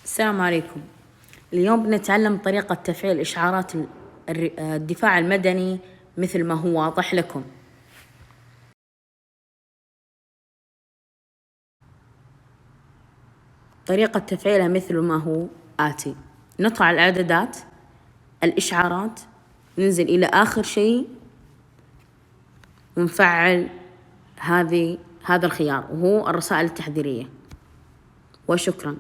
السلام عليكم. اليوم بنتعلم طريقة تفعيل إشعارات الدفاع المدني مثل ما هو واضح لكم. طريقة تفعيلها مثل ما هو آتي: نطلع الإعدادات، الإشعارات، ننزل إلى آخر شيء ونفعل هذا الخيار وهو الرسائل التحذيرية. وشكرا.